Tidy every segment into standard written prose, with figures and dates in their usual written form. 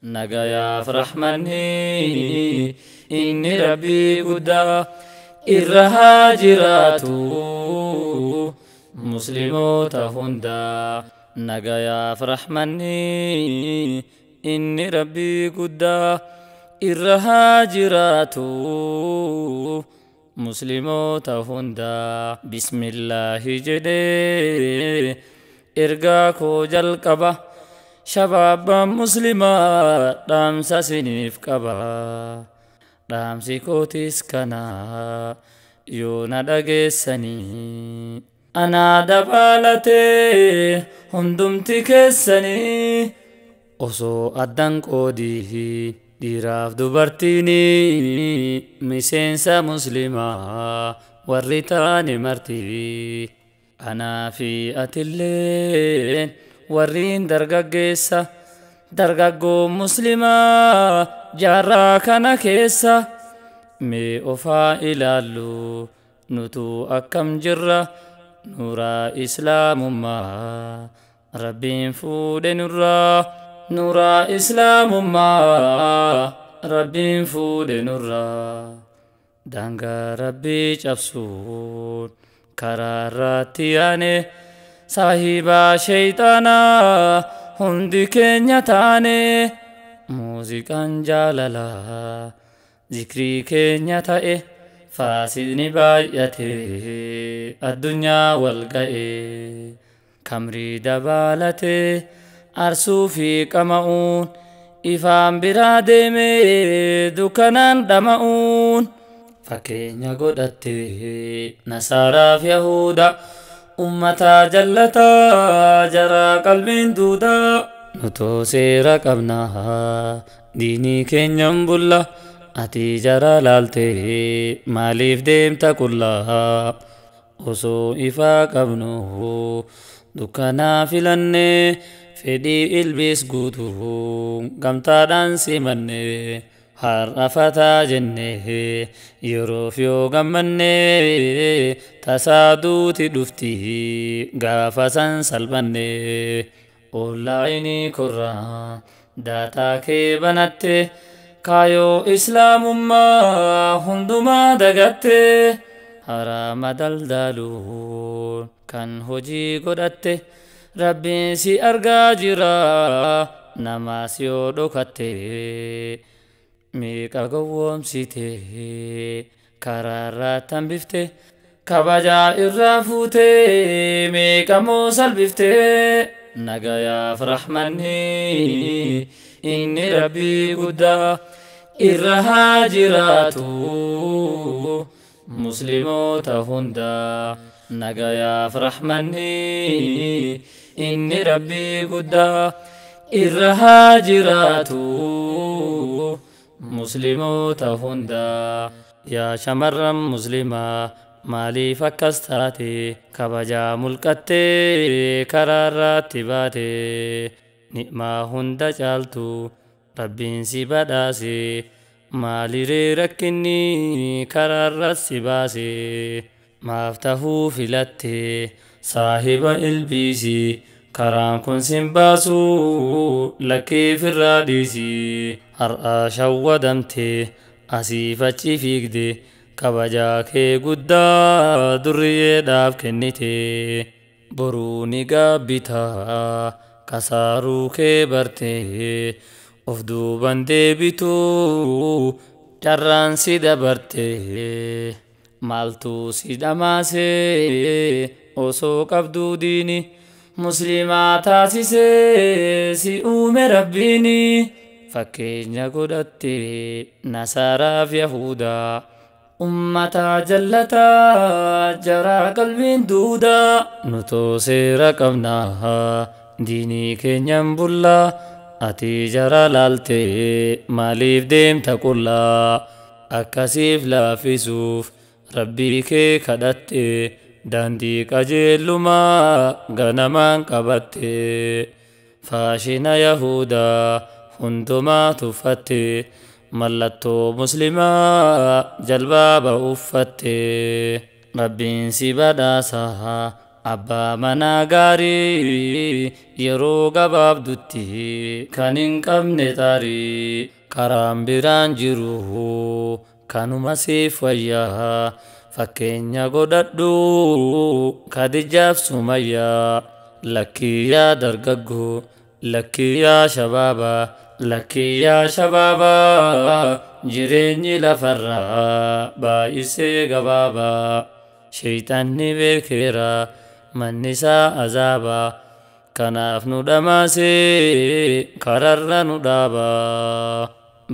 nagayaaf rahmanni inni rabbii guddaa irra haa jiraatu musliimoota hundaa. nagayaaf rahmanni inni rabbii guddaa irra haa jiraatu musliimoota hundaa. bismillaahi jedhee ergaa koo jalqaba shabaabaan muslimaa dhaamsa siniif qaba. dhaamsi kootis kana yoo na dhageessanii anaa dabalatee hundumti keessanii osoo addan qoodii dhiiraaf dubartiini miseensa muslimaa warri taane marti. anaa fi atillee warriin dargaggeessa dargaggoo muslimaa jaarraa kana keessa mee ofaa ilaallu nutu akkam jirra nuuraa islaamummaa rabbiin fuudhe nurraa. nuuraa islaamummaa rabbiin fuudhe nurraa. daangaa rabbii cabsuun karaa irratti yaane saahibaa shayxaanaa hundi keenya taane. muuziqaan jaalalaa zikrii keenya ta'e faasidni baay'ate addunyaa wal ga'e. kamrii dabalate arsuu fi qama'uun ifaan biraa deeme dukkanaan dhama'uun. fakkeenya godhatte nasaaraaf yahuda ummataa jallataa jaraa qalbiin duudaa. nutoo seera qabnaa diinii keenyan bulla ati jara laalte maaliif deemta qullaa. osoo ifaa qabnu dukkanaa filanne fedhii ilbiis guutuu gamtaadhaan simanne. har'a fataa jenne yeroof yoo gammanne tasaaduuti dhufti gaafa san salphanne. onlaayinii korraa daataa kee banatte kaayoo islaamummaa hundumaa dagatte. haraama daldaaluun kan hojii godhatte rabbiin si argaa jira namaas yoo dhokatte. meeqa gowwoomsite karaarraa tambifte kabajaa irraa fuute meeqa moo salbifte. nagayaaf rahmanni inni rabbii guddaa irra haa jiraatu musliimoota hundaa. nagayaaf rahmanni inni rabbii guddaa irra haa jiraatu musliimoota hundaa. yaa shamarran muslimaa maaliif akkas taate kabajaa mulqattee karaarratti baate. ni'maa hunda caaltu rabbiin si badhaase maaliree rakkinni karaarra si baase. maaf tahuu filatte saahiba ilbiisi karaan kun sin baasu lakkeef irraa dhiisi. har'a shawwadamte asiif achi fiigde kabajaa kee guddaa durriyeedhaaf kennite. boruu ni gaabbitaa kasaaruu kee barte of duuban deebitu carraan si dabarte. maaltu si dhamaase osoo qabduu diini muslimaa taasise si uume rabbiini. fakkeenya godhatte nasaaraaf yahudaa ummataa jallataa jaraa qalbiin duudaa. nutoo seera qabnaa diinii keenyan bullaa ati jara laalte maaliif deemta qullaa. akkasiif laaffisuuf rabbii kee kadhatte daandii qajeelumaa ganamaan qabatte. faashina yahudaa hundumaa tuffatte mallattoo muslimaa jalbaaba uffatte. rabbiin si badhaasa abbaa manaa gaarii yeroo gabaabdutti kan hin qabne taarii karaan biraan jiru kanuma siif wayyaa fakkeenya godhadhu Khadijaaf Sumayyaa lakkii yaa dargaggoo lakkii yaa shabaabaa lakkii yaa shabaabaa jireenyi lafarraa baay'isee gabaabaa shayxaanni beekeera manni isaa azaabaa kanaaf nu dhamaasee kararra nu dhaabaa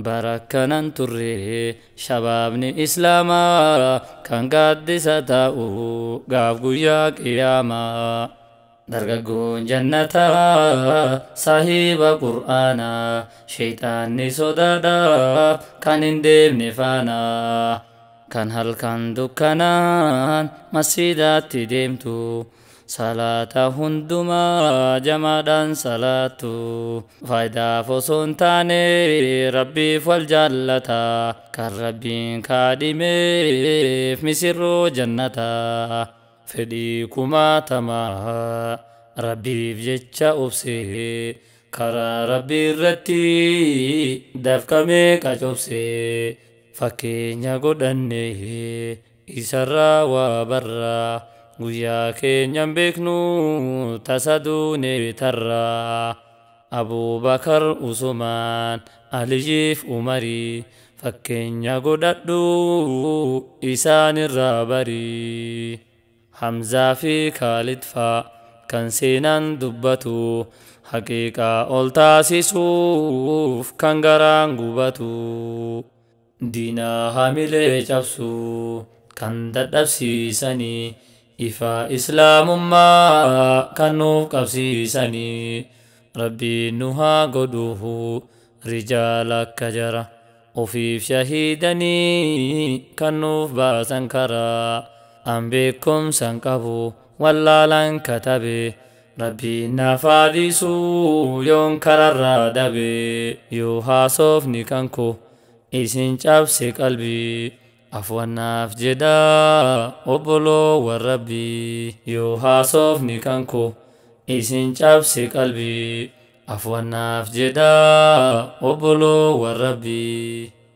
barakkanan turre shabaabni islaamaa kan gaaddisa taa'u gaaf guyyaa qiyaamaa dargaggoon jannataa saahiba qur'aanaa shayxaanni sodaadhaa kan hin deemne faanaa kan halkan dukkanaan masjidaatti deemtu salaata hundumaa jamaadhaan salaattu faayidaaf osoo hin taane rabbiif wal jaallataa kan rabbiin kaadhimeef misirroo jannataa fedhii kumaatamaa rabbiif jecha obsee karaa rabbii irratti dafqamee qacobsee fakkeenya godhanne isarraa waa barraa guyyaa keenyan beeknu tasa duune tarraa Abubakar Usumaan Aliyiif Umarii fakkeenya godhadhu isaan irraa barii Hamzaa fi Khaalid faa kan seenaan dubbatu haqiiqaa ol taasisuuf kan garaan gubatu diinaa hamilee cabsu kan dadhabsiisanii ifaa islaamummaa kan nuuf qabsiisanii rabbiin nu haa godhuufu rijaala akka jara ofiif shahiidanii kan nuuf baasan karaa an beekumsan qabu wallaalan katabe rabbiin naaf haadhiisuu yoon kararraa dabe yoo haasoofni kan koo isin cabse qalbii afwannaaf jedhaa obboloowwan rabbii yoo haasoofni kan koo isin cabse qalbii afwannaaf jedhaa obboloowwan rabbii